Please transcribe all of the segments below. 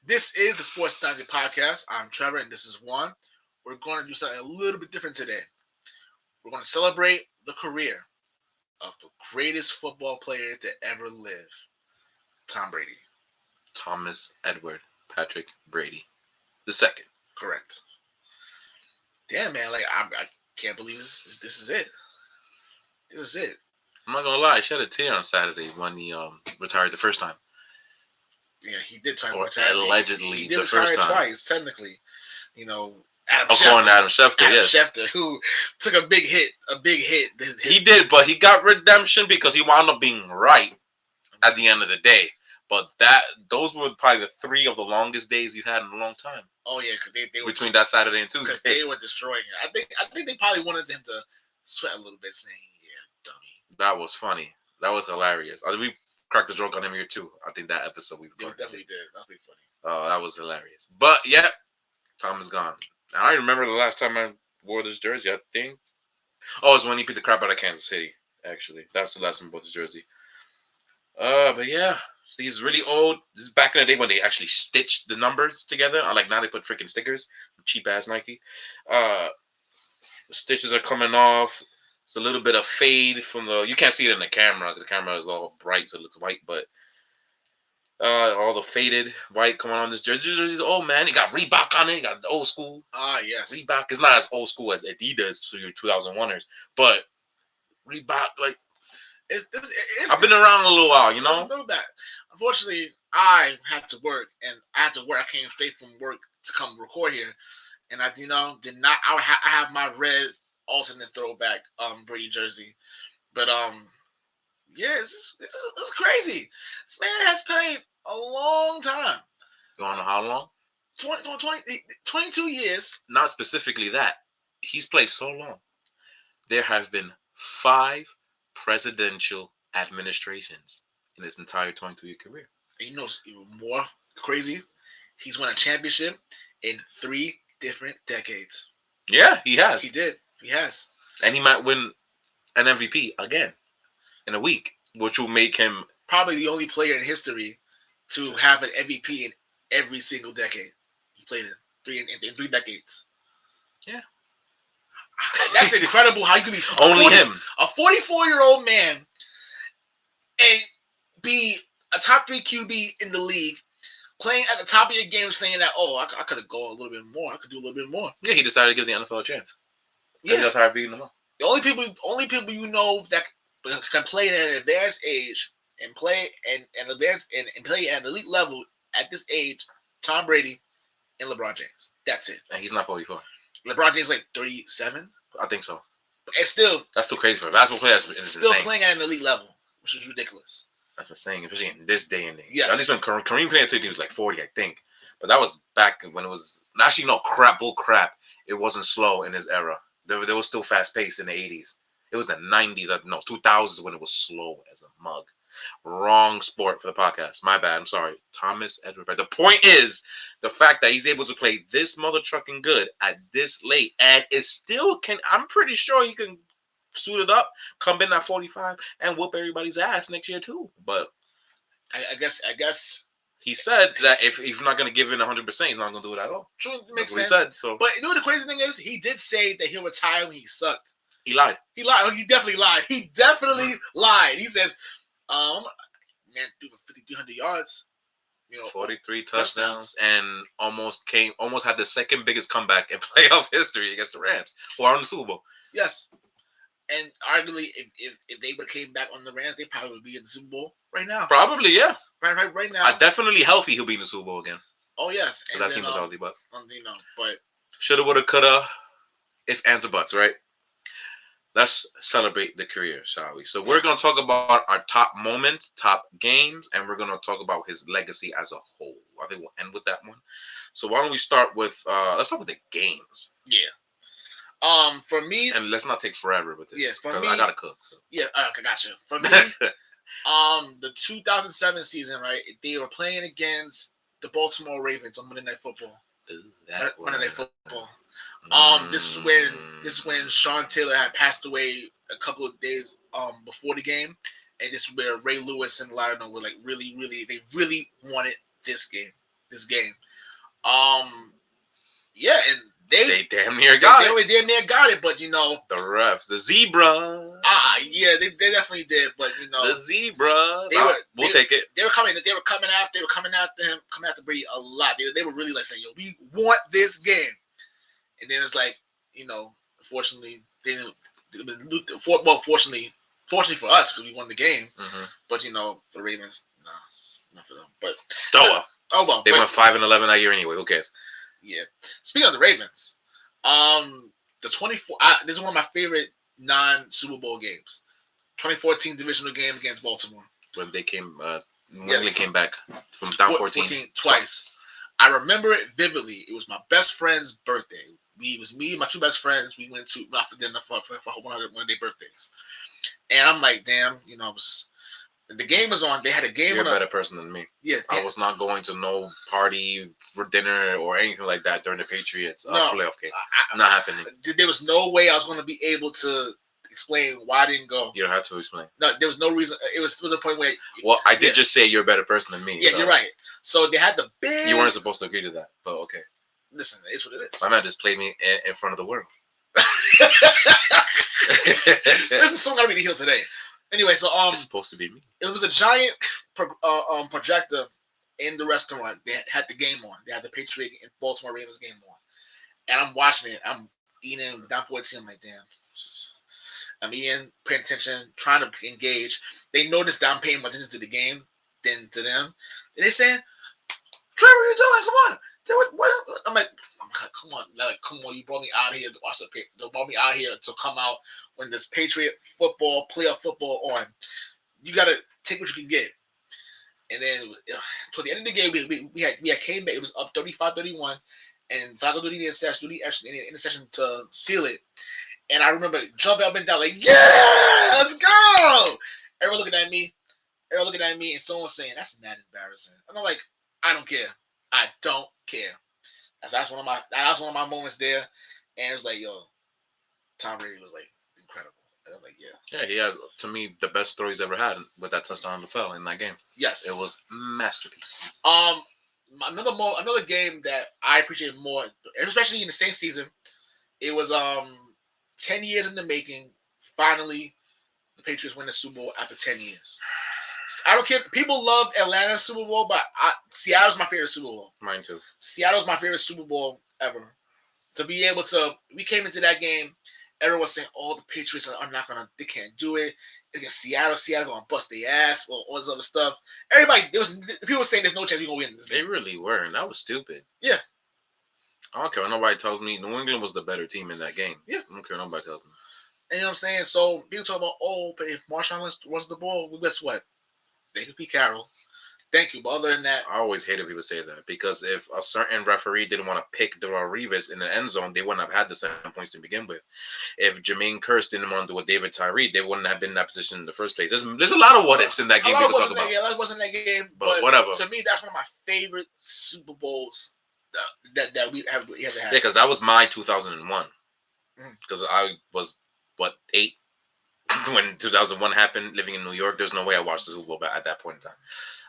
This is the Sports Dungeon Podcast. I'm Trevor, and this is Juan. We're going to do something a little bit different today. We're going to celebrate the career of the greatest football player to ever live, Tom Brady. Thomas Edward Patrick Brady the second. Correct. Damn, man, I can't believe this is it. This is it. I'm not gonna lie, I shed a tear on Saturday when he retired the first time. Yeah, he did try to Or retire. allegedly he did the retire first time. twice, technically. You know, According to Adam Schefter, yes. Schefter, who took a big hit. He did, but he got redemption because he wound up being right at the end of the day. But those were probably the three of the longest days you've had in a long time. Oh yeah, because they were between that Saturday and Tuesday. Because they were destroying it. I think they probably wanted him to sweat a little bit, saying, "Yeah, dummy." That was funny. That was hilarious. We cracked the joke on him here too. I think that episode we definitely did. That was pretty funny. Oh, that was hilarious. But yeah, Tom is gone. I remember the last time I wore this jersey. I think. Oh, it was when he beat the crap out of Kansas City. Actually, that's the last time I bought this jersey. But yeah, he's really old. This is back in the day when they actually stitched the numbers together. Unlike now, they put freaking stickers. Cheap ass Nike. The stitches are coming off. It's a little bit of fade from the. You can't see it in the camera. The camera is all bright, so it looks white. But all the faded white coming on this jersey. This jersey's old, man. It got Reebok on it. It got the old school. Ah, yes. Reebok is not as old school as Adidas, so your 2001ers. But Reebok, like, I've been around a little while, you know? It's a throwback. Unfortunately, I had to work, and I came straight from work to come record here. And I, did not. I have my red alternate throwback Brady jersey, but yeah, it's crazy. This man has played a long time. You want to know how long? 22 years. Not specifically that. He's played so long. There have been 5 presidential administrations in his entire 22-year career. And even more crazy, he's won a championship in 3 different decades. Yeah, he has. He did. He has. And he might win an MVP again in a week, which will make him probably the only player in history to have an MVP in every single decade. He played in 3 decades. Yeah. That's incredible how you can be him. A 44-year-old man and be a top 3 QB in the league, playing at the top of your game, saying that, I could have gone a little bit more. I could do a little bit more. Yeah, he decided to give the NFL a chance. Yeah, that's how beating them up. The only people you know that can play at an advanced age and play and play at an elite level at this age, Tom Brady and LeBron James. That's it. And he's not 44. LeBron James like 37. I think so. And still, that's too crazy for a basketball player. Still playing at an elite level, which is ridiculous. That's insane, especially in this day and age. Yes. At least when Kareem played until he was like 40, I think. But that was back when it was actually bull crap. It wasn't slow in his era. There was still fast paced in the 80s. It was the 90s, 2000s when it was slow as a mug. Wrong sport for the podcast. My bad. I'm sorry. Thomas Edward. The point is the fact that he's able to play this mother trucking good at this late and it still can. I'm pretty sure he can suit it up, come in at 45, and whoop everybody's ass next year too. But I guess he said that if he's not going to give in 100%, he's not going to do it at all. True, makes sense. He said, so. But you know what the crazy thing is? He did say that he'll retire when he sucked. He lied. He definitely lied. He lied. He says, man, threw for 5,300 yards. 43 touchdowns and almost had the second biggest comeback in playoff history against the Rams, who are in the Super Bowl. Yes. And arguably, if they would have came back on the Rams, they probably would be in the Super Bowl right now. Probably, yeah. Right now. Definitely healthy, he'll be in the Super Bowl again. Oh, yes. And that team was healthy, but... but... Shoulda, woulda, coulda, if, ands, or buts, right? Let's celebrate the career, shall we? So we're going to talk about our top moments, top games, and we're going to talk about his legacy as a whole. I think we'll end with that one. So why don't we start with... let's start with the games. Yeah. For me, and let's not take forever with this. Yeah, for me, I gotta cook. So. Yeah, okay, gotcha. For me, the 2007 season, right? They were playing against the Baltimore Ravens on Monday Night Football. Monday Night Football. This is when Sean Taylor had passed away a couple of days before the game, and this is where Ray Lewis and Lionel were like really wanted this game. this game. Yeah, and They damn near got they it. were damn near got it, but you know, The refs, the zebra. yeah, they definitely did, but you know, The zebras. We'll take it. They were coming after him, coming after Brady a lot. They were really like saying, "Yo, we want this game," and then it's like, you know, unfortunately, they didn't. Fortunately for us, because we won the game, but you know, for Ravens, nah, not for them. But Oh well. They went 5-11 that year anyway. Who cares? Yeah. Speaking of the Ravens, the 24. This is one of my favorite non-Super Bowl games. 2014 divisional game against Baltimore. When they came, New England came back from down 14 twice. I remember it vividly. It was my best friend's birthday. It was me and my two best friends. We went to out for dinner for one of their birthdays. And I'm like, damn, you know, the game was on. They had a game. You're a better person than me. Yeah, I was not going to no party for dinner or anything like that during the Patriots playoff game. Not happening. There was no way I was going to be able to explain why I didn't go. You don't have to explain. No, there was no reason. It was to the point where. Well, I did just say you're a better person than me. Yeah, so. You're right. So they had the big. You weren't supposed to agree to that, but okay. Listen, it's what it is. My man just played me in front of the world. This is someone got to be the heel today. Anyway, so it's supposed to be me. It was a giant projector in the restaurant. They had the game on. They had the Patriot and Baltimore Ravens game on, and I'm watching it. I'm eating down 14. I'm like, damn. I'm eating, paying attention, trying to engage. They noticed that I'm paying more attention to the game than to them. And they saying, "Trevor, what are you doing? Come on." I'm like, come on, you brought me out here to watch you brought me out here to come out when there's Patriot football, playoff football on. You gotta take what you can get. And then toward the end of the game, we had came back. It was up 35-31, and Flacco did the interception to seal it. And I remember jumping up and down like, yeah, let's go. Everyone looking at me, and someone saying, that's mad embarrassing. And I'm like, I don't care. I don't care. That's one of my moments there. And it was like, yo, Tom Brady was like incredible. And I'm like, yeah. Yeah, he had, to me, the best throw he's ever had with that touchdown to NFL in that game. Yes. It was masterpiece. Another game that I appreciate more, especially in the same season, it was 10 years in the making. Finally, the Patriots win the Super Bowl after 10 years. I don't care. People love Atlanta's Super Bowl, but Seattle's my favorite Super Bowl. Mine too. Seattle's my favorite Super Bowl ever. To be able to, we came into that game, everyone was saying, "Oh, the Patriots they can't do it against Seattle. Seattle's gonna bust their ass," or all this other stuff. People were saying there's no chance we're gonna win this game. They really were, and that was stupid. Yeah. I don't care what nobody tells me. New England was the better team in that game. Yeah. I don't care what nobody tells me. And you know what I'm saying? So people talk about, but if Marshawn runs the ball, well, guess what? They could Pete Carroll. Thank you. But other than that, I always hated people say that, because if a certain referee didn't want to pick Darrelle Revis in the end zone, they wouldn't have had the 7 points to begin with. If Jermaine Kearse didn't want to do with David Tyree, they wouldn't have been in that position in the first place. There's a lot of what ifs in that game. A lot wasn't that game, but whatever. To me, that's one of my favorite Super Bowls that we ever had. Yeah, because that was my 2001. Because I was 8 when 2001 happened, living in New York. There's no way I watched the Super Bowl at that point in time.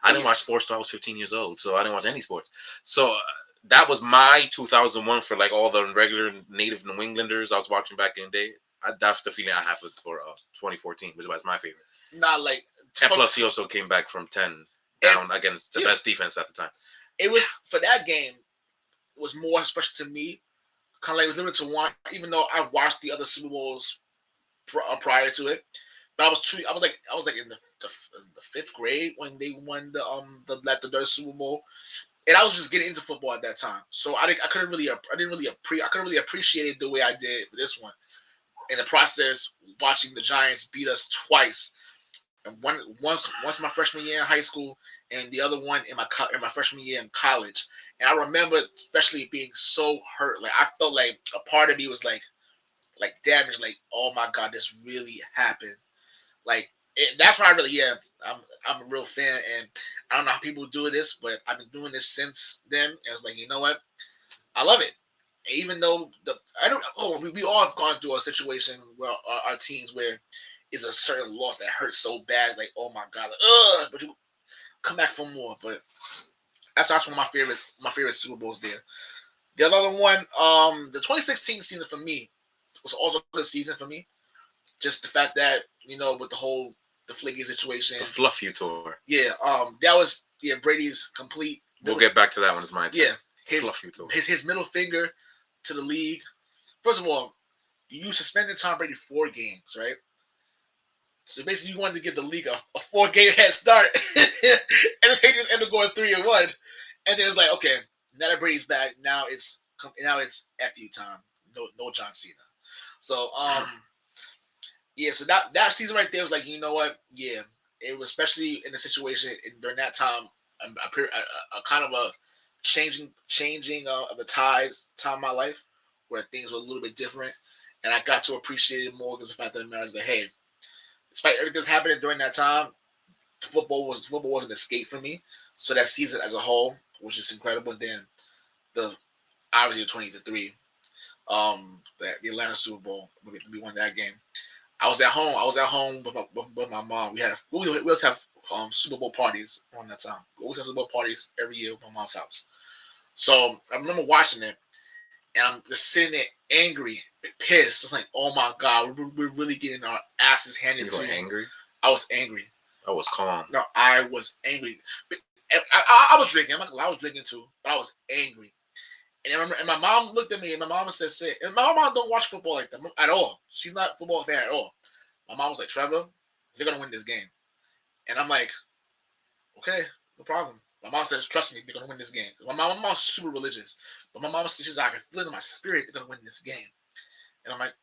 I didn't watch sports till I was 15 years old, so I didn't watch any sports. So that was my 2001 for like all the regular native New Englanders I was watching back in the day. That's the feeling I have for 2014, which was my favorite. Not like, and plus he also came back from 10 down against the best defense at the time. It was, for that game, it was more special to me, kind of like it was limited to one, even though I watched the other Super Bowls prior to it. But I was like in the 5th grade when they won the third Super Bowl, and I was just getting into football at that time. So I couldn't really appreciate it the way I did for this one. In the process, watching the Giants beat us twice, and once my freshman year in high school, and the other one in my freshman year in college. And I remember especially being so hurt. Like I felt like a part of me was like damaged. Like, oh my God, this really happened. Like that's why I'm a real fan, and I don't know how people do this, but I've been doing this since then. And it's like, you know what, I love it. Even though we all have gone through a situation where our teams where it's a certain loss that hurts so bad, it's like, oh my God, but you come back for more. But That's one of my favorite Super Bowls there. The other one, the 2016 season for me was also a good season for me. Just the fact that with the whole the Fliggy situation, The Fluff You tour. yeah, that was Brady's complete. We'll get back to that when it's my turn. Yeah, The Fluff You tour. his middle finger to the league. First of all, you suspended Tom Brady 4 games, right? So basically, you wanted to give the league a 4 game head start, and the Patriots ended up going 3-1. And then it's like, okay, now that Brady's back, now it's FU time. No John Cena. So yeah, so that season right there was like, you know what? Yeah, it was especially in the situation during that time, a kind of a changing of the time of my life where things were a little bit different, and I got to appreciate it more because the fact that it matters that hey, despite everything that's happening during that time, football was an escape for me. So that season as a whole was just incredible. And then the obviously the 20-3, the Atlanta Super Bowl, we won that game. I was at home. I was at home with my mom. We always have Super Bowl parties around that time. We always have Super Bowl parties every year at my mom's house. So I remember watching it, and I'm just sitting there angry, pissed. I'm like, oh my god, we're really getting our asses handed You to. were angry? I was angry. I was calm. No, I was angry. I was drinking. I'm not gonna lie, I was drinking too, but I was angry. And I remember, and my mom looked at me, and my mom said, and my mom don't watch football like that at all. She's not a football fan at all. My mom was like, Trevor, they're gonna win this game, and I'm like, okay, no problem. My mom says, trust me, they're gonna win this game. My mom's super religious, but my mom says, she's like, I can feel it in my spirit, they're gonna win this game, and I'm like,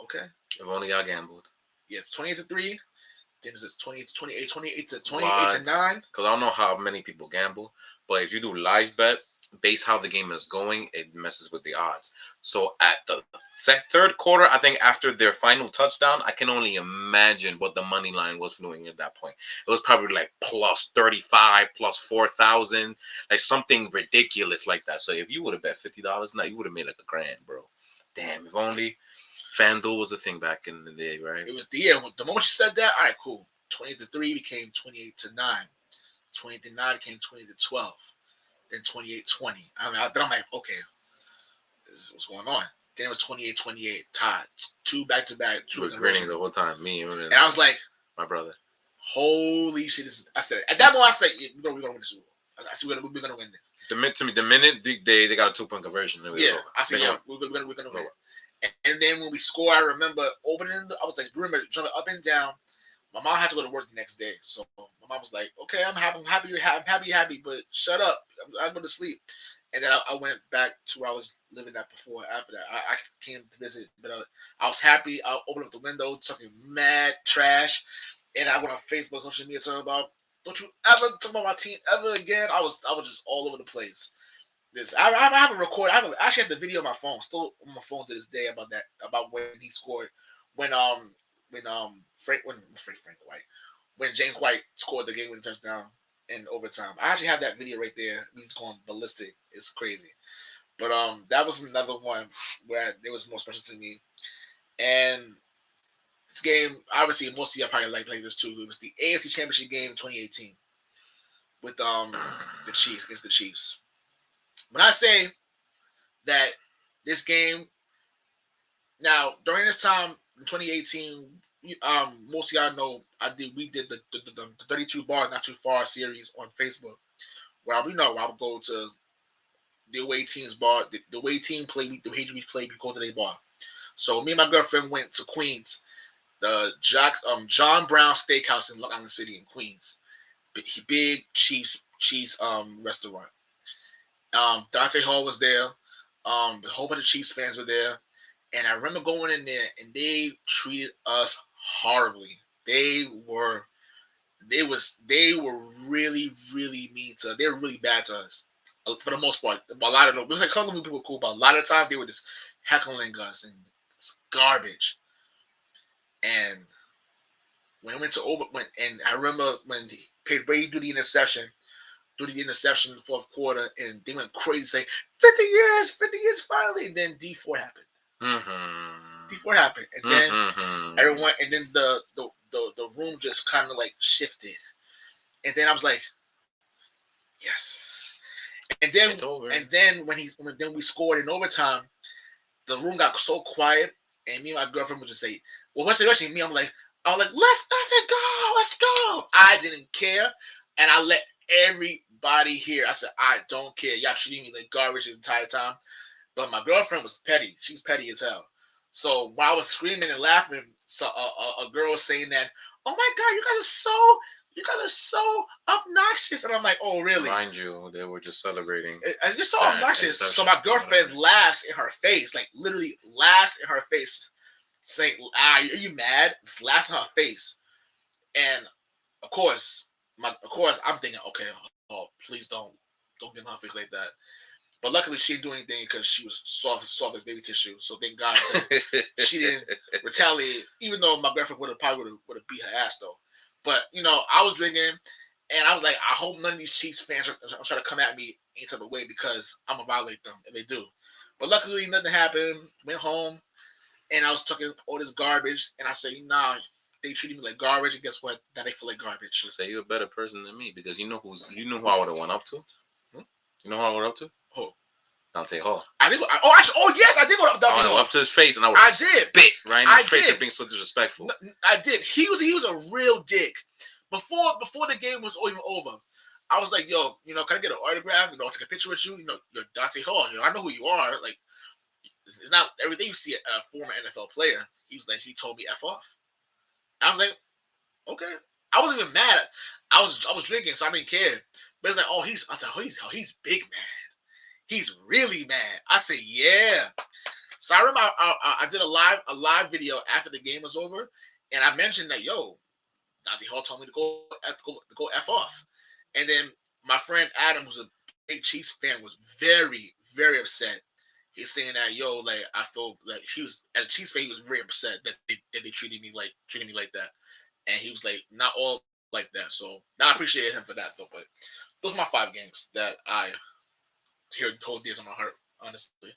okay. If only I gambled. Yeah, 28-3. Then it's 28 to 9. Because I don't know how many people gamble, but if you do live bet, base how the game is going, it messes with the odds. So at the third quarter, I think after their final touchdown, I can only imagine what the money line was doing at that point. It was probably like plus 35, plus 4,000, like something ridiculous like that. So if you would have bet $50 now, you would have made like $1,000, bro. Damn, if only FanDuel was a thing back in the day, right? It was the moment you said that, all right, cool. 20-3 became 28-9. 20-9 became 20-12. Then 28-20. Then I'm like, okay, this is what's going on. Then it was 28-28, tied. 2 back-to-back. We were grinning the whole time. Me and I was like, my brother. Holy shit. I said, at that moment, I said, yeah, we're going to win the Super Bowl. I said, we're going to win this. The minute they got a 2-point conversion. Yeah, I said, yeah, we're going to win. And then when we score, I remember I was like, remember jumping up and down. My mom had to go to work the next day, so my mom was like, "Okay, I'm happy, you're happy, but shut up. I'm going to sleep." And then I went back to where I was living at before. After that, I came to visit, but I was happy. I opened up the window, talking mad trash, and I went on Facebook, social media, talking about, "Don't you ever talk about my team ever again?" I was just all over the place. I have a record. I actually have the video on my phone, still on my phone to this day about when he scored, when Frank White, when James White scored the game-winning touchdown in overtime. I actually have that video right there. He's going ballistic. It's crazy. But that was another one where it was more special to me. And this game, obviously, most of you probably like this too. It was the AFC Championship game in 2018 with the Chiefs against the Chiefs. When I say that this game, now during this time in 2018, most of y'all know we did the 32 bar not too far series on Facebook, where I would go to the away team's bar, the away team play, the way we play, we go to their bar. So me and my girlfriend went to Queens, the John Brown Steakhouse in Long Island City in Queens, big Chiefs restaurant. Dante Hall was there. A whole bunch of Chiefs fans were there. And I remember going in there, and they treated us horribly. They were really, really mean to us. They were really bad to us, for the most part. A lot of them, we was like, a couple of people were cool, but a lot of times they were just heckling us, and it's garbage. And when it went to and I remember when he paid Brady do the interception in the fourth quarter, and they went crazy saying 50 years finally, and then D4 happened. D4 happened, and then everyone, and then the room just kind of like shifted, and then I was like, yes, And then It's over. when we scored in overtime, the room got so quiet, and me and my girlfriend would just say, "Well, what's the rushing me?" I'm like, "Let's effing go, let's go." I didn't care, and I let everybody hear. I said, "I don't care. Y'all treating me like garbage the entire time." But my girlfriend was petty. She's petty as hell. So while I was screaming and laughing, so a girl was saying that, "Oh my god, you guys are so obnoxious," and I'm like, "Oh really?" Mind you, they were just celebrating And you're so that obnoxious. So interception. my girlfriend Whatever. laughs in her face, like literally laughs in her face, saying, "Ah, are you mad?" It's laughs in her face, and of course, I'm thinking, okay, oh, please don't get in her face like that. But luckily, she didn't do anything because she was soft as baby tissue. So thank God that she didn't retaliate. Even though my girlfriend would have beat her ass though. But I was drinking, and I was like, I hope none of these Chiefs fans are trying to come at me any type of way because I'm gonna violate them, and they do. But luckily, nothing happened. Went home, and I was talking all this garbage, and I said, nah, they treated me like garbage, and guess what? Now they feel like garbage. Say you're a better person than me because you know who I would have went up to. Hmm? You know who I went up to? Oh, Dante Hall. I did. Oh, actually, oh yes, I did go up I Dante went Hall. up to his face and I would I did. spit right in I his face did. for being so disrespectful. I did. He was a real dick. Before the game was even over, I was like, "Yo, can I get an autograph? I'll take a picture with you. You're Dante Hall. I know who you are. Like, it's not every day you see a former NFL player." He was like, he told me f off. I was like, okay. I wasn't even mad. I was drinking, so I didn't care. But it's like, oh, I said, he's big man. He's really mad. I said, yeah. So I remember I did a live video after the game was over, and I mentioned that, yo, Dante Hall told me to go f off, and then my friend Adam, who's a big Chiefs fan, was very upset. He's saying that, yo, like, I feel like he was as a Chiefs fan, he was very upset that they treated me like that, and he was like, not all like that. So I appreciated him for that though. But those are my 5 games that I hold dear to my heart, honestly.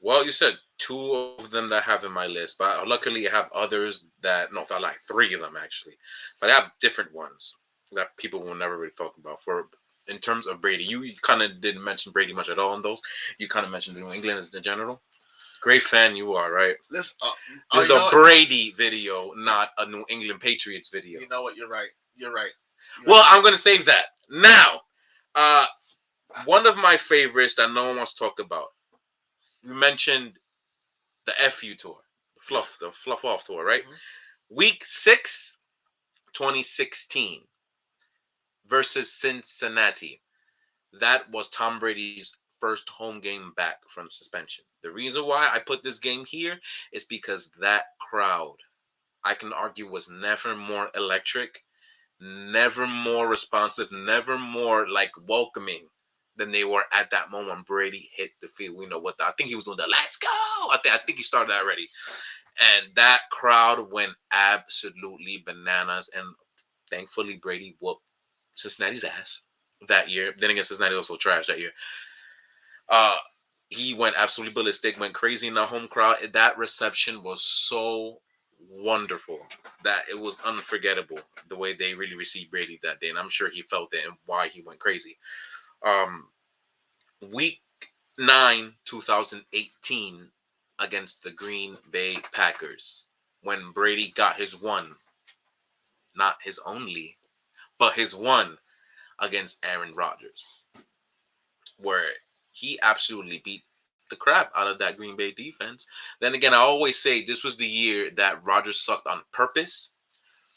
Well, you said two of them that I have in my list, but luckily I have others that no, I like three of them actually, but I have different ones that people will never really talk about. For in terms of Brady, you kind of didn't mention Brady much at all in those. You kind of mentioned New England as in general. Great fan you are, right? This, This is you a know what? Brady video, not a New England Patriots video. You know what? You're right. You're right. You're Well, right. I'm gonna save that now. Uh, one of my favorites that no one wants to talk about. You mentioned the FU tour, the fluff off tour, right? Mhm. Week 6, 2016 versus Cincinnati. That was Tom Brady's first home game back from suspension. The reason why I put this game here is because that crowd, I can argue, was never more electric, never more responsive, never more like welcoming than they were at that moment when Brady hit the field. We know what I think he was doing the "Let's go." I think he started already, and that crowd went absolutely bananas. And thankfully, Brady whooped Cincinnati's ass that year. Then again, Cincinnati also trashed that year. Uh, he went absolutely ballistic, went crazy in the home crowd. That reception was so wonderful that it was unforgettable the way they really received Brady that day, and I'm sure he felt it and why he went crazy. Um, week 9, 2018, against the Green Bay Packers, when Brady got his one, not his only, but his one against Aaron Rodgers, where he absolutely beat the crap out of that Green Bay defense. Then again, I always say this was the year that Rodgers sucked on purpose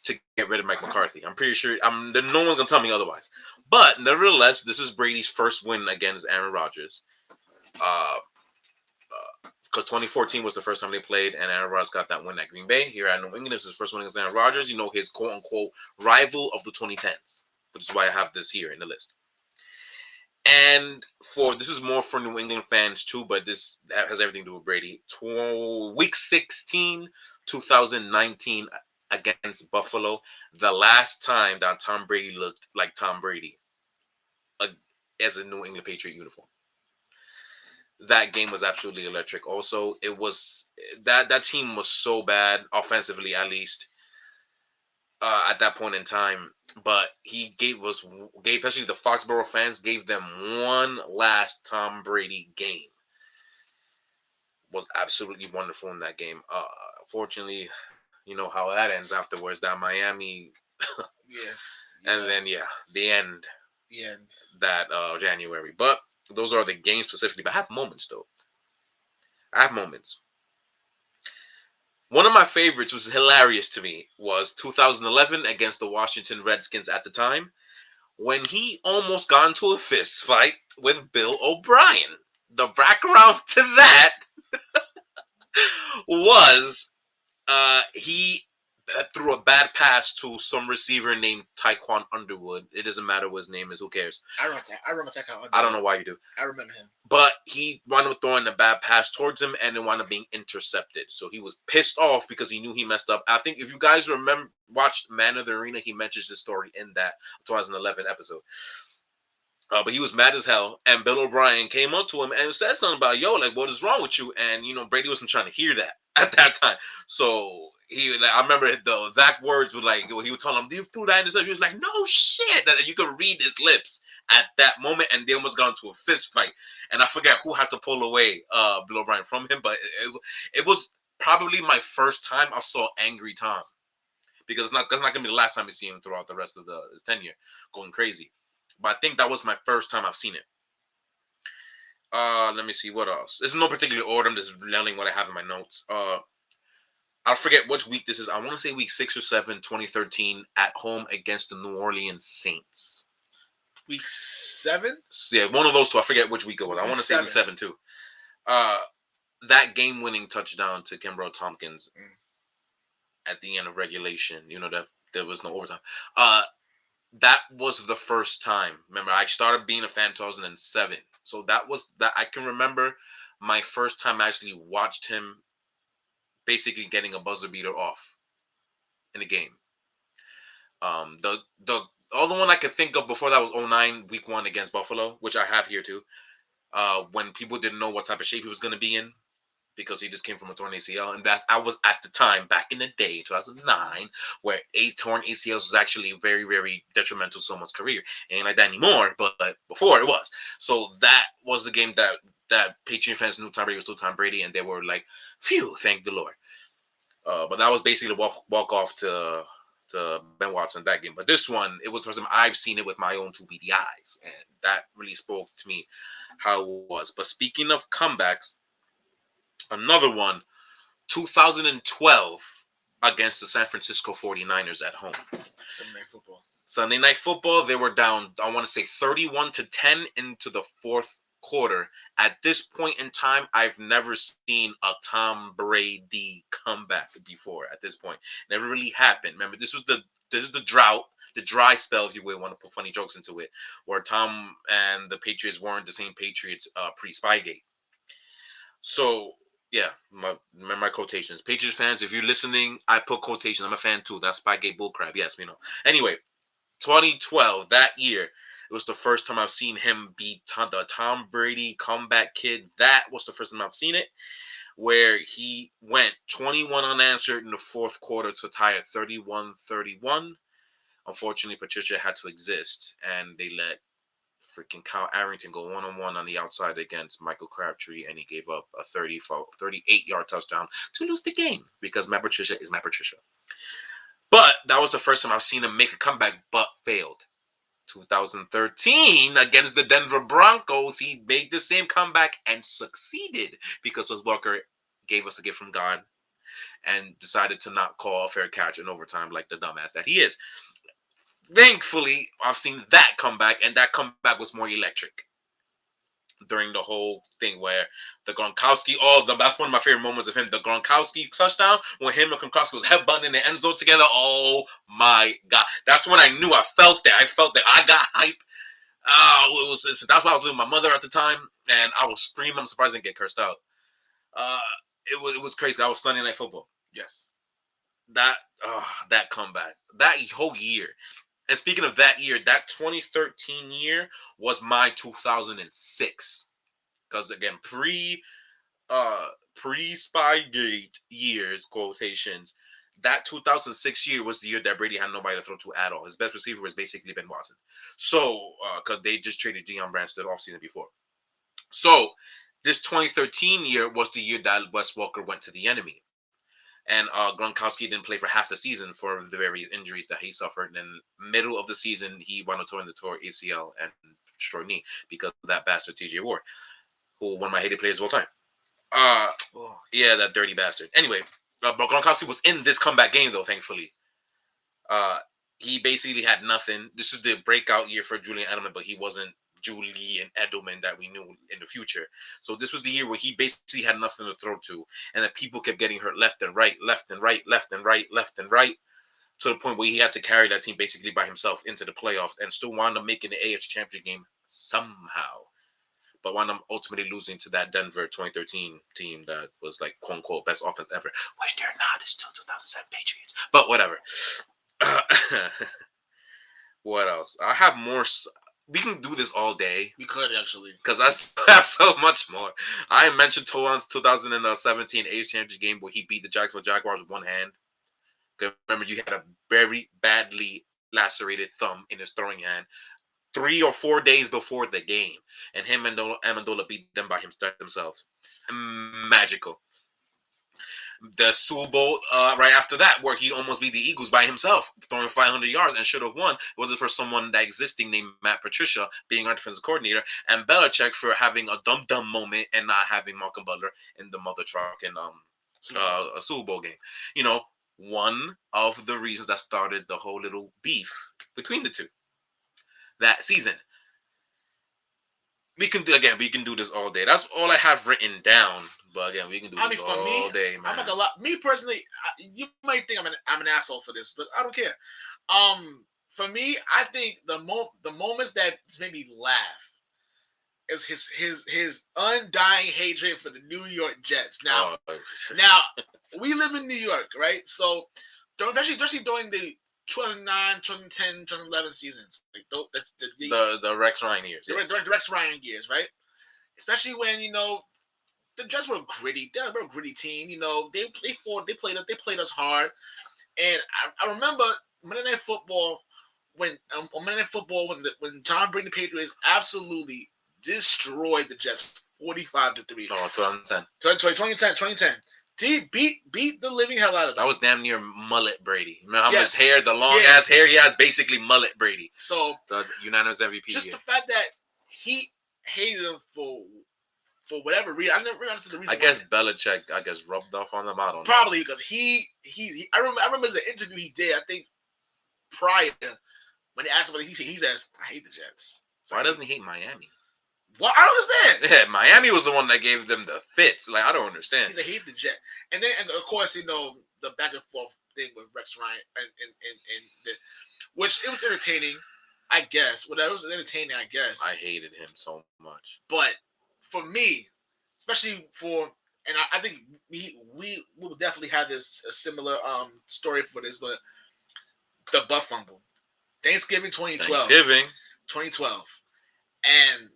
to get rid of Mike McCarthy. I'm pretty sure no one's gonna tell me otherwise. But nevertheless, this is Brady's first win against Aaron Rodgers. Uh, because 2014 was the first time they played, and Aaron Rodgers got that win at Green Bay. Here at New England, this is his first win against Aaron Rodgers. You know, his quote unquote rival of the 2010s, which is why I have this here in the list. And for this is more for New England fans too, but this has everything to do with Brady. Week 16, 2019 against Buffalo, the last time that Tom Brady looked like Tom Brady uh, as a New England Patriot uniform. That game was absolutely electric. Also, it was that team was so bad offensively, at least at that point in time. But he gave especially the Foxborough fans, gave them one last Tom Brady game. Was absolutely wonderful in that game. Fortunately, you know how that ends afterwards. That Miami, Yeah, and yeah, then yeah, the end yeah. that January. But those are the games specifically. But I have moments though. I have moments. One of my favorites was hilarious to me was 2011 against the Washington Redskins at the time when he almost got into a fist fight with Bill O'Brien. The background to that was he threw a bad pass to some receiver named Tyquan Underwood. It doesn't matter what his name is. Who cares? I remember Tech out I don't Underwood. know why you do. I remember him. But he wound up throwing a bad pass towards him and it wound up being intercepted. So he was pissed off because he knew he messed up. I think if you guys remember, watched Man of the Arena, he mentions this story in that 2011 episode. But he was mad as hell, and Bill O'Brien came up to him and said something about, "Yo, like, what is wrong with you?" And Brady wasn't trying to hear that at that time. So I remember the exact words were like, he would tell him, "You threw that in the." He was like, "No shit!" That you could read his lips at that moment, and they almost got into a fist fight. And I forget who had to pull away Bill O'Brien from him, but it was probably my first time I saw angry Tom because that's not gonna be the last time you see him throughout the rest of his tenure, going crazy. But I think that was my first time I've seen it. Let me see what else. This is no particular order. I'm just learning what I have in my notes. I forget which week this is. I want to say week 6 or 7, 2013, at home against the New Orleans Saints. Week 7. So, yeah, one of those two. I forget which week it was. I want Week to say week 7. 7 too. Uh, that game-winning touchdown to Kimbrough Tompkins at the end of regulation. That there was no overtime. That was the first time. Remember, I started being a fan in 2007. So that was that I can remember my first time I actually watched him basically getting a buzzer beater off in a game. The other one I could think of before that was '09 week 1 against Buffalo, which I have here too. When people didn't know what type of shape he was going to be in because he just came from a torn ACL, and I was at the time back in the day, 2009, where a torn ACLs was actually very, very detrimental to someone's career. Ain't like that anymore, but before it was. So that was the game that Patriot fans knew Tom Brady was still Tom Brady, and they were like, "Phew, thank the Lord." But that was basically the walk off to Ben Watson that game. But this one, it was the first time I've seen it with my own two beady eyes, and that really spoke to me how it was. But speaking of comebacks, another one, 2012 against the San Francisco 49ers at home. Sunday Night Football. Sunday Night Football, they were down, I want to say 31-10 into the fourth quarter. At this point in time, I've never seen a Tom Brady comeback before at this point. Never really happened. Remember, this is the drought, the dry spell, if you will, want to put funny jokes into it, where Tom and the Patriots weren't the same Patriots pre-Spygate. So yeah, remember my quotations. Patriots fans, if you're listening, I put quotations. I'm a fan too. That's Spygate bullcrap. Yes, Anyway, 2012, that year, it was the first time I've seen him be the Tom Brady comeback kid. That was the first time I've seen it, where he went 21 unanswered in the fourth quarter to tie at 31-31. Unfortunately, Patricia had to exist, and they let freaking Kyle Arrington go one-on-one on the outside against Michael Crabtree, and he gave up a 38-yard touchdown to lose the game because Matt Patricia is Matt Patricia. But that was the first time I've seen him make a comeback, but failed. 2013 against the Denver Broncos, he made the same comeback and succeeded because Wes Walker gave us a gift from God and decided to not call a fair catch in overtime like the dumbass that he is. Thankfully, I've seen that comeback, and that comeback was more electric during the whole thing where the Gronkowski, that's one of my favorite moments of him, the Gronkowski touchdown, when him and Gronkowski was headbutting in the end zone together. Oh my God. That's when I knew I felt that. I got hype. That's why I was with my mother at the time, and I was screaming. I'm surprised I didn't get cursed out. Uh, it was crazy. I was Sunday Night Football. Yes. That, that comeback. That whole year. And speaking of that year, that 2013 year was my 2006. Because again, pre Spygate years quotations, that 2006 year was the year that Brady had nobody to throw to at all. His best receiver was basically Ben Watson. So, because they just traded Deion Branch the offseason before. So, this 2013 year was the year that Wes Welker went to the enemy. And Gronkowski didn't play for half the season for the various injuries that he suffered. And middle of the season, he wound up tearing the torn ACL and destroyed knee because of that bastard TJ Ward, who one of my hated players of all time. Yeah, that dirty bastard. Anyway, but Gronkowski was in this comeback game though, thankfully. Uh, he basically had nothing. This is the breakout year for Julian Edelman, but he wasn't Julian Edelman that we knew in the future. So this was the year where he basically had nothing to throw to, and that people kept getting hurt left and right, left and right, left and right, left and right, to the point where he had to carry that team basically by himself into the playoffs and still wound up making the AFC Championship game somehow. But wound up ultimately losing to that Denver 2013 team that was like quote unquote best offense ever, which they're not. It's still 2007 Patriots, but whatever. What else? I have more. We can do this all day. We could actually, because I have so much more. I mentioned Tolan's 2017 AFC Championship game where he beat the Jacksonville Jaguars with one hand. Remember, you had a very badly lacerated thumb in his throwing hand 3 or 4 days before the game, and him and Amendola beat them by themselves. Magical. The Super Bowl right after that, where he almost beat the Eagles by himself, throwing 500 yards and should have won. It wasn't for someone that existing named Matt Patricia being our defensive coordinator, and Belichick for having a dumb moment and not having Malcolm Butler in the mother truck in a Super Bowl game. You know, one of the reasons that started the whole little beef between the two that season. We can do this all day. That's all I have written down. But again, we can do this all day, man. I'm not gonna lie. Me personally, you might think I'm an asshole for this, but I don't care. For me, I think the moments that made me laugh is his undying hatred for the New York Jets. Now, now we live in New York, right? So, especially during the 2009, 2010, 2011 seasons, like the Rex Ryan years, the Rex Ryan years, right? Especially when the Jets were gritty. They were a gritty team. They played us hard. And I remember Monday Night Football when when Tom Brady Patriots absolutely destroyed the Jets 45-3. Oh, 2010. 2010. Beat the living hell out of them. That was damn near mullet Brady. Remember how his hair, the long ass hair he has, basically mullet Brady. So the unanimous MVP. Just the fact that he hated him for whatever reason. I never understood the reason. I guess Belichick, rubbed off on them. I don't know. Probably because he I remember there's an interview he did, I think prior, when they asked him, he says, I hate the Jets. Why doesn't he hate Miami? Well, I don't understand. Yeah, Miami was the one that gave them the fits. Like, I don't understand. He's like, hate the Jet. And then, and of course, the back and forth thing with Rex Ryan and which it was entertaining, I guess. Whatever, it was entertaining, I guess. I hated him so much. But for me, especially and I think we will definitely have a similar story for this, but the butt fumble, Thanksgiving 2012, and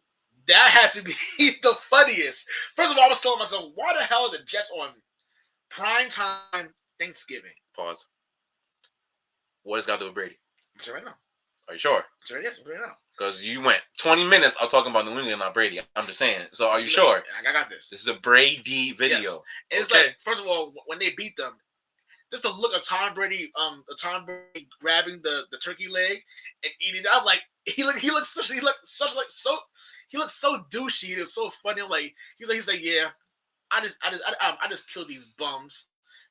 that had to be the funniest. First of all, I was telling myself, why the hell are the Jets on prime time Thanksgiving? Pause. What has got to do with Brady? I'm saying right now. Are you sure? Yes, I'm right now. Because you went 20 minutes of talking about New England, not Brady. I'm just saying. So are you sure? I got this. This is a Brady video. Yes. It's like, first of all, when they beat them, just the look of Tom Brady grabbing the turkey leg and eating it. I'm like, he looks so douchey. It's so funny. I'm like, he's like, yeah, I just killed these bums.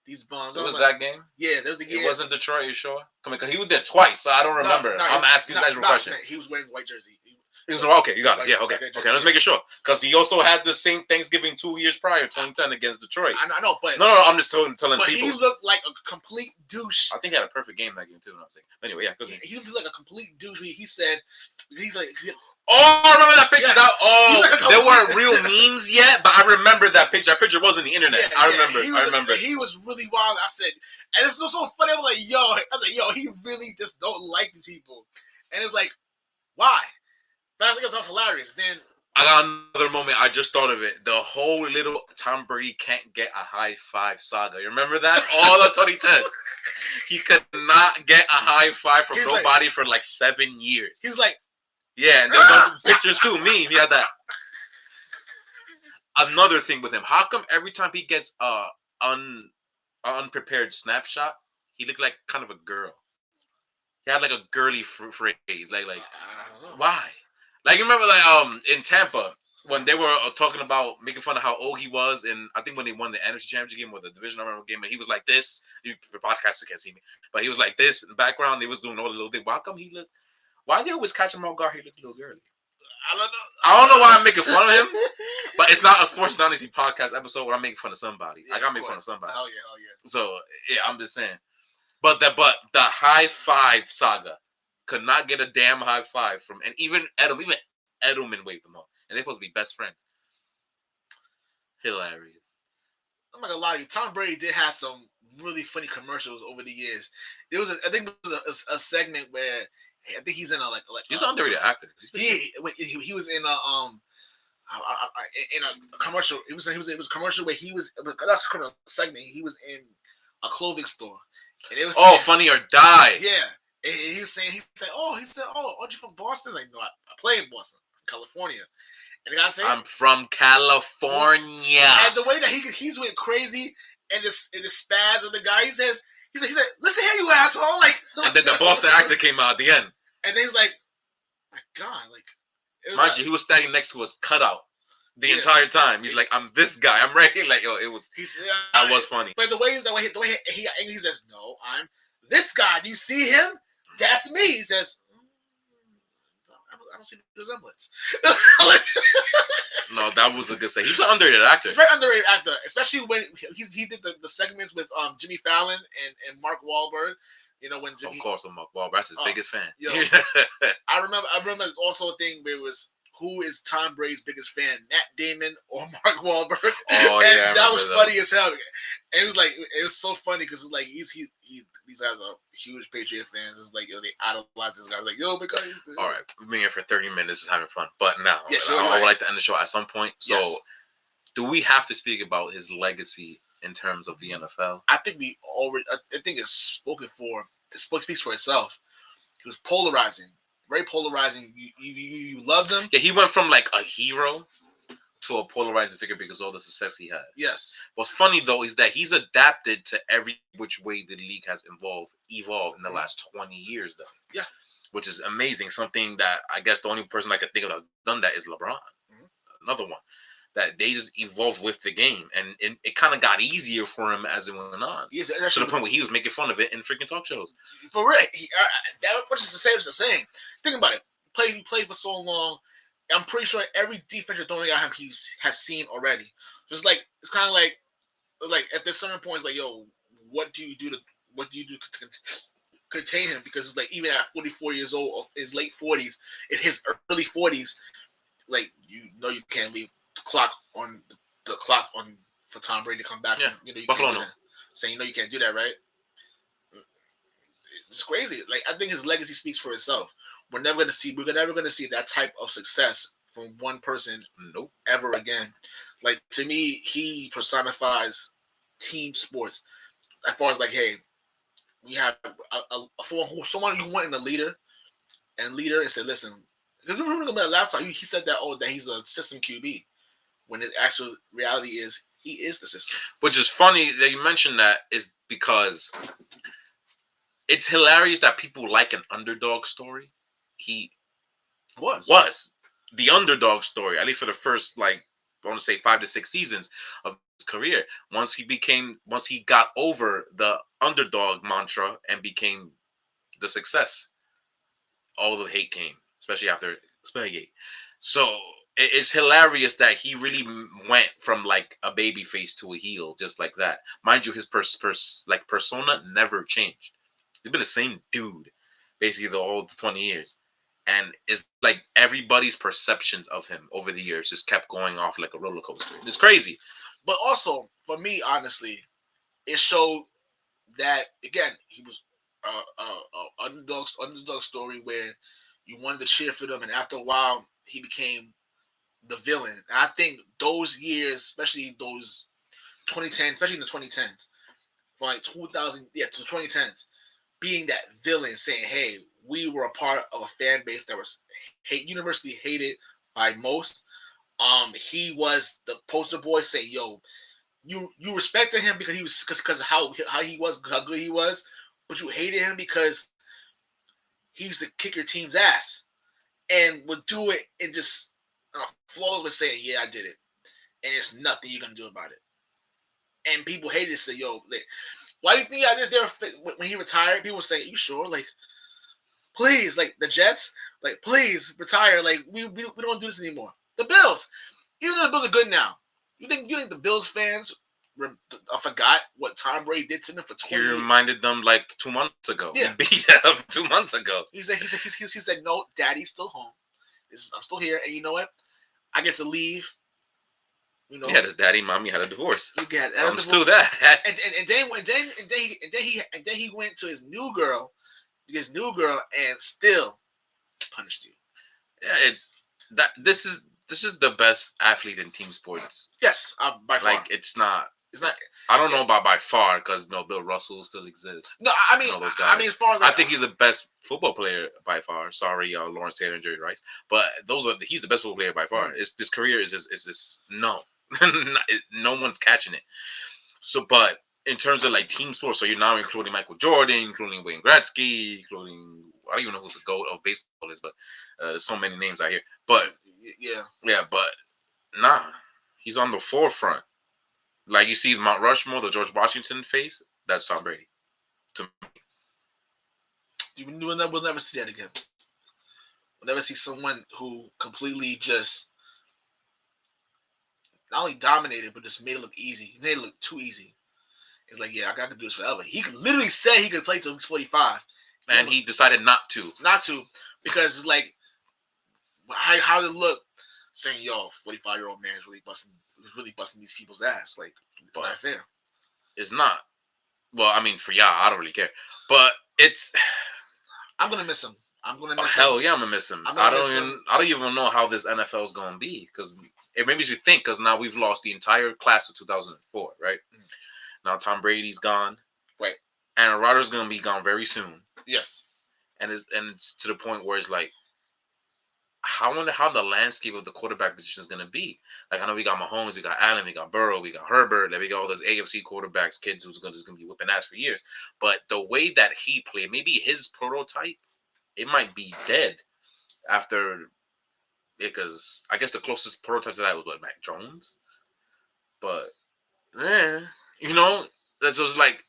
What was that game? Yeah, there's the game. It wasn't Detroit, you sure? Come on, because he was there twice, so I don't remember. I'm asking you guys a question. He was wearing white jersey. Okay, you got it. Yeah, okay. Okay, let's make it sure. Because he also had the same Thanksgiving 2 years prior, 2010, against Detroit. I know, but... No, I'm just telling people. But he looked like a complete douche. I think he had a perfect game that game, too. Anyway, yeah. He looked like a complete douche. He said... He's like... Oh, I remember that picture. Yeah. There weren't real memes yet, but I remember that picture. That picture was on the internet. Yeah, I remember. He was really wild. I said, and it's so funny. I was like, yo, he really just don't like these people. And it's like, why? But I think it was hilarious. Then I got another moment. I just thought of it. The whole little Tom Brady can't get a high five saga. You remember that? All of 2010. He could not get a high five from nobody for like 7 years. He was like, yeah, and those pictures too. Me, he had that. Another thing with him. How come every time he gets unprepared snapshot, he looked like kind of a girl? He had like a girly phrase, like I don't know. why? Like you remember in Tampa when they were talking about making fun of how old he was, and I think when they won the NFC Championship game or the divisional game, and he was like this. You the podcasters can't see me, but he was like this in the background. They was doing all the little thing. Why come he look? Why they always catch him off guard? He looks a little girly. I don't know. I don't know why I'm making fun of him, but it's not a Sports Dynasty podcast episode where I'm making fun of somebody. Yeah, I gotta make fun of somebody. Hell yeah. So yeah, I'm just saying. But the high five saga could not get a damn high five from, and even Edelman waved them off, and they're supposed to be best friends. Hilarious. I'm not gonna lie to you. Tom Brady did have some really funny commercials over the years. I think there was a segment where I think he's in a like he's an underrated actor. He was in in a commercial. It was a commercial where that's a segment. He was in a clothing store, and it was Funny or Die. Yeah, and he said, aren't you from Boston? Like, no, I play in Boston, California. And the guy said, I'm from California. And the way that he's went crazy, and the spaz of the guy, he said, listen here, you asshole! Like, and then the Boston accent came out at the end. And he's like, my God, like, mind you, he was standing next to his cutout the entire time. He's like, I'm this guy. I'm ready. Like, yo, it was that was funny. But the way he says, no, I'm this guy. Do you see him? That's me. He says, I don't see the resemblance. No, that was a good say. He's an underrated actor. He's a very underrated actor, especially when he did the segments with Jimmy Fallon and Mark Wahlberg. You know, when Jimmy, of course, I'm Mark Wahlberg. That's his biggest fan. Yo, I remember it's also a thing where it was, who is Tom Brady's biggest fan, Matt Damon or Mark Wahlberg? Oh, and yeah, that was funny as hell. And it was so funny because it's like these guys are huge Patriot fans. It's like, yo, they idolize this guy. Like, yo, because he's good. All right, we've been here for 30 minutes, having fun. But now, yes, I would like to end the show at some point. So, yes. Do we have to speak about his legacy in terms of the NFL? I think it's spoken for. It speaks for itself. He was polarizing, very polarizing. You loved him. Yeah, he went from like a hero to a polarizing figure because of all the success he had. Yes. What's funny though is that he's adapted to every which way the league has evolved in the last 20 years though. Yeah. Which is amazing. Something that I guess the only person I could think of that's done that is LeBron. Mm-hmm. Another one. That they just evolved with the game. And it kind of got easier for him as it went on. Yes, to the point where he was making fun of it in freaking talk shows. For real. Which is the same as the same. Think about it. He played for so long. I'm pretty sure every defensive throwing at him he has seen already. Just like it's kind of like at this certain point, it's like, yo, what do you do to contain him? Because it's like even at 44 years old, or his late 40s, in his early 40s, like you can't leave the clock on for Tom Brady to come back. Yeah, you Buffalo can't saying you can't do that, right? It's crazy. Like I think his legacy speaks for itself. We're never gonna see that type of success from one person, nope, ever again. Like to me, he personifies team sports. As far as like, hey, we have someone you want in a leader, and said, listen, because remember last time he said that he's a system QB, when the actual reality is he is the system. Which is funny that you mentioned that is because it's hilarious that people like an underdog story. He was the underdog story, at least for the first, like, I want to say 5 to 6 seasons of his career. Once he got over the underdog mantra and became the success, all the hate came, especially after Spygate. So it's hilarious that he really went from like a baby face to a heel just like that. Mind you, his persona never changed. He's been the same dude basically the whole 20 years. And it's like everybody's perception of him over the years just kept going off like a roller coaster. It's crazy. But also, for me, honestly, it showed that, again, he was underdog story where you wanted to cheer for them, and after a while, he became the villain. And I think those years, especially those 2010, especially in the 2010s, from like 2000, yeah, to 2010s, being that villain, saying, "Hey, we were a part of a fan base that was universally hated by most." He was the poster boy, saying, "Yo, you respected him because he was because of how he was, how good he was, but you hated him because he used to kick your team's ass and would do it and just flawless with saying, yeah, I did it, and there's nothing you're gonna do about it." And people hated to say, "Yo, like, why do you think I did there?" When he retired, people would say, "You sure? Like, please, like the Jets, like please retire. Like we don't do this anymore." The Bills, even though the Bills are good now, you think the Bills fans forgot what Tom Brady did to them for He 20 years? reminded them like 2 months ago. We Yeah, beat them 2 months ago. he said, "No, Daddy's still home. I'm still here, and you know what? I get to leave. You He know, had his daddy, mommy had a divorce. you get I'm and still that. then he went to his new girl, and still punished you. Yeah, it's that. This is the best athlete in team sports. Yes, by far. Like it's not. It's not. I don't Yeah. know about by far because Bill Russell still exists. No, And all those guys. as far as I think he's the best football player by far. Sorry, Lawrence Taylor and Jerry Rice, but he's the best football player by far. This career is just no, no one's catching it. So, but in terms of like team sports, so you're now including Michael Jordan, including Wayne Gretzky, including I don't even know who the GOAT of baseball is, but there's so many names out here. But yeah, but nah, he's on the forefront. Like you see Mount Rushmore, the George Washington face, that's Tom Brady. To me. we'll never see that again. We'll never see someone who completely just not only dominated but just made it look easy. He made it look too easy. It's like, yeah, I got to do this forever. He literally said he could play till he's 45, And he decided not to. not to, because it's like how did it look saying, "Yo, 45-year-old man is really busting these people's ass." Like, it's But not fair. it's not. Well, I mean, for y'all, I don't really care. But it's I'm gonna miss him. I'm gonna miss him. hell yeah, I'm gonna miss him. I'm gonna miss I don't even know how this NFL is gonna be because it made me think because now we've lost the entire class of 2004, right? Now Tom Brady's gone, Right. Aaron Rodgers is gonna be gone very soon, Yes. and it's to the point where it's like, I wonder how the landscape of the quarterback position is gonna be. Like I know we got Mahomes, we got Allen, we got Burrow, we got Herbert, like we got all those AFC quarterbacks, kids who's gonna be whipping ass for years. But the way that he played, maybe his prototype, it might be dead after because I guess the closest prototype to that was what Mac Jones, but eh, you know that's just like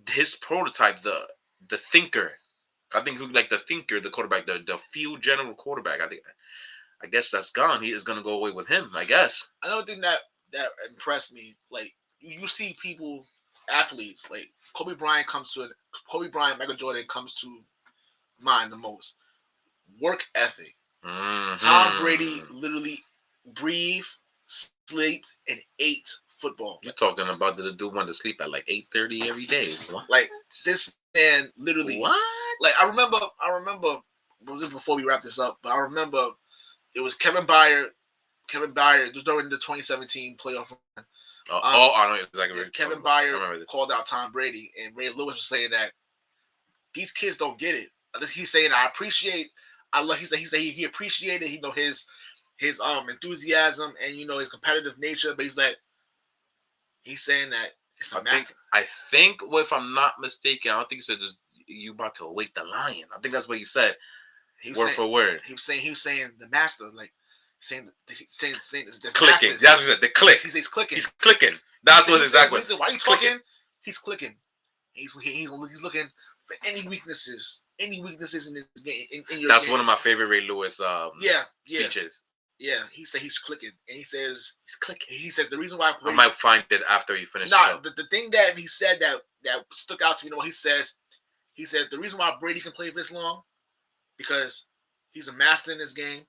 his prototype, the thinker. I think who like the thinker, the quarterback, the field general quarterback. I guess that's gone. He is gonna go away with him. I guess. Another thing that impressed me, like you see people, athletes like Kobe Bryant, Michael Jordan comes to mind the most. Work ethic. Mm-hmm. Tom Brady literally breathed, slept, and ate football. You're talking about the dude want to sleep at like 8:30 every day. What? Like this man literally. What? Like I remember before we wrap this up, but I remember it was Kevin Byard. It was during the 2017 playoff run. I know exactly. Kevin Byard called out Tom Brady, and Ray Lewis was saying that these kids don't get it. He's saying, "I appreciate." I love. He appreciated his enthusiasm and his competitive nature, but he's saying that it's a master. I think, well, if I'm not mistaken, I don't think he said just you about to awake the lion. I think that's what he said. Word for word. He was saying the master, like saying this clicking. Masters. That's what he said. The click. He says clicking. He's clicking. That's what exactly. Why are you talking? He's clicking. He's looking for any weaknesses in his game. In your That's game. one of my favorite Ray Lewis speeches. Yeah, he said he's clicking, and he says he's clicking. He says the reason why I might find it after you finish. The thing that he said that stuck out to me, he said the reason why Brady can play this long because he's a master in this game,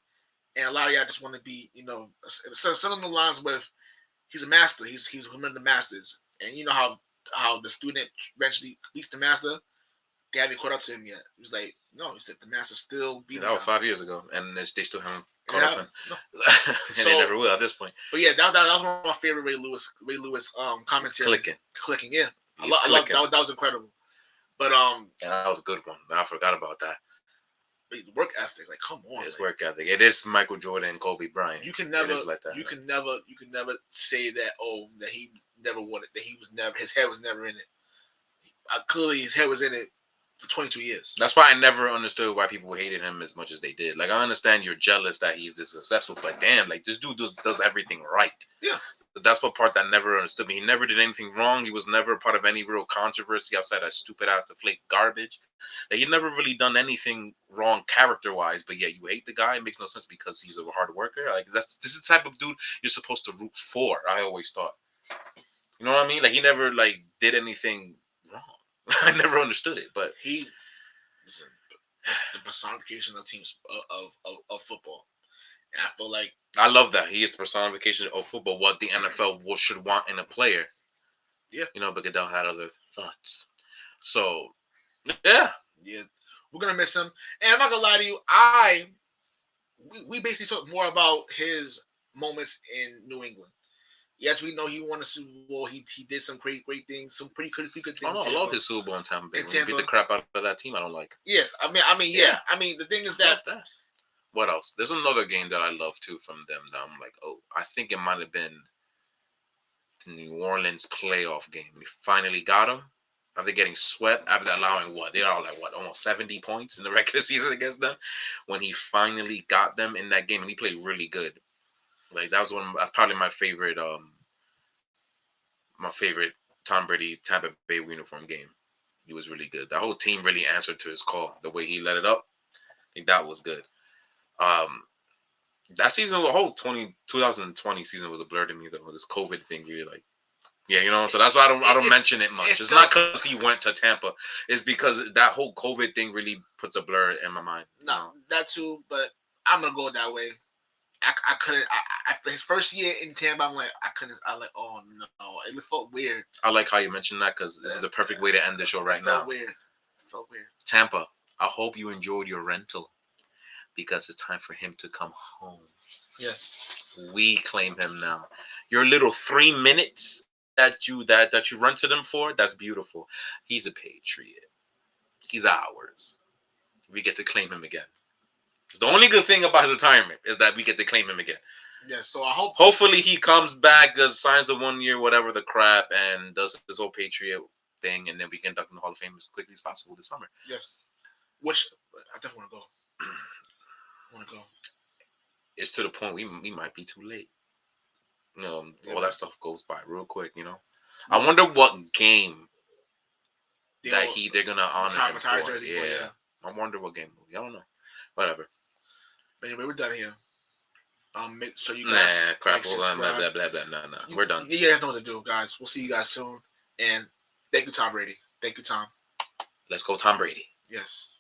and a lot of y'all just want to be, some of the lines with he's a master. He's one of the masters, and you know how the student eventually beats the master. They haven't caught up to him yet. He was like, no, he said the master still beat him. That was 5 years ago, and they still haven't Carlton. No. And So, they never will at this point. But yeah, that was one of my favorite Ray Lewis commentaries. Clicking, yeah. I love that was incredible. But yeah, that was a good one. I forgot about that. Work ethic, like come on, his work ethic. It is Michael Jordan and Kobe Bryant. You can never, you can never say that. Oh, that he never wanted, that he was never, his head was never in it. Clearly, his head was in it for 22 years. That's why I never understood why people hated him as much as they did. Like, I understand you're jealous that he's this successful, but damn, like this dude does everything right. Yeah. That's what part that never understood me. He never did anything wrong. He was never part of any real controversy outside that stupid ass deflate garbage. Like, he never really done anything wrong character wise, but yeah, you hate the guy. It makes no sense because he's a hard worker. Like, this is the type of dude you're supposed to root for. I always thought. You know what I mean? Like, he never like did anything wrong. I never understood it, but he is the personification of teams of football. And I feel like I love that he is the personification of football. What the NFL should want in a player. Yeah, you know, but Goodell had other thoughts. So, yeah, we're gonna miss him. And I'm not gonna lie to you, we basically talked more about his moments in New England. Yes, we know he won a Super Bowl. He did some great things, some pretty good things. Oh no, I love his Super Bowl in Tampa Bay. He beat the crap out of that team. I don't like. Yes, I mean, yeah. I mean, the thing is that. What else? There's another game that I love too from them. That I'm like, oh, I think it might have been the New Orleans playoff game. We finally got them. After getting swept, after allowing they are like almost 70 points in the regular season against them. When he finally got them in that game, and he played really good. Like that's probably my favorite. My favorite Tom Brady Tampa Bay uniform game. He was really good. The whole team really answered to his call. The way he let it up, I think that was good. That season, the whole 2020 season was a blur to me though. This COVID thing really like, yeah, you know. So that's why I don't mention it much. It's not because he went to Tampa. It's because that whole COVID thing really puts a blur in my mind. No, that too. But I'm gonna go that way. I couldn't. After his first year in Tampa, I'm like, I couldn't. I like, oh no, it felt weird. I like how you mentioned that because this is a perfect way to end the show right now. Weird. It felt weird. Tampa, I hope you enjoyed your rental because it's time for him to come home. Yes, we claim him now. Your little 3 minutes that you rented him for, that's beautiful. He's a Patriot. He's ours. We get to claim him again. The only good thing about his retirement is that we get to claim him again. Yeah, so I hope. Hopefully he comes back, signs the 1 year, whatever the crap, and does his whole Patriot thing, and then we can induct him in the Hall of Fame as quickly as possible this summer. Yes. Which I definitely want to go. It's to the point we might be too late. All that stuff goes by real quick, you know. I wonder what game they're gonna honor him for. Yeah. I wonder what game movie. I don't know. Whatever. But anyway, we're done here. Make sure you guys. Crap. Blah, blah, blah, blah. No. We're done. You guys know what to do, guys. We'll see you guys soon. And thank you, Tom Brady. Thank you, Tom. Let's go, Tom Brady. Yes.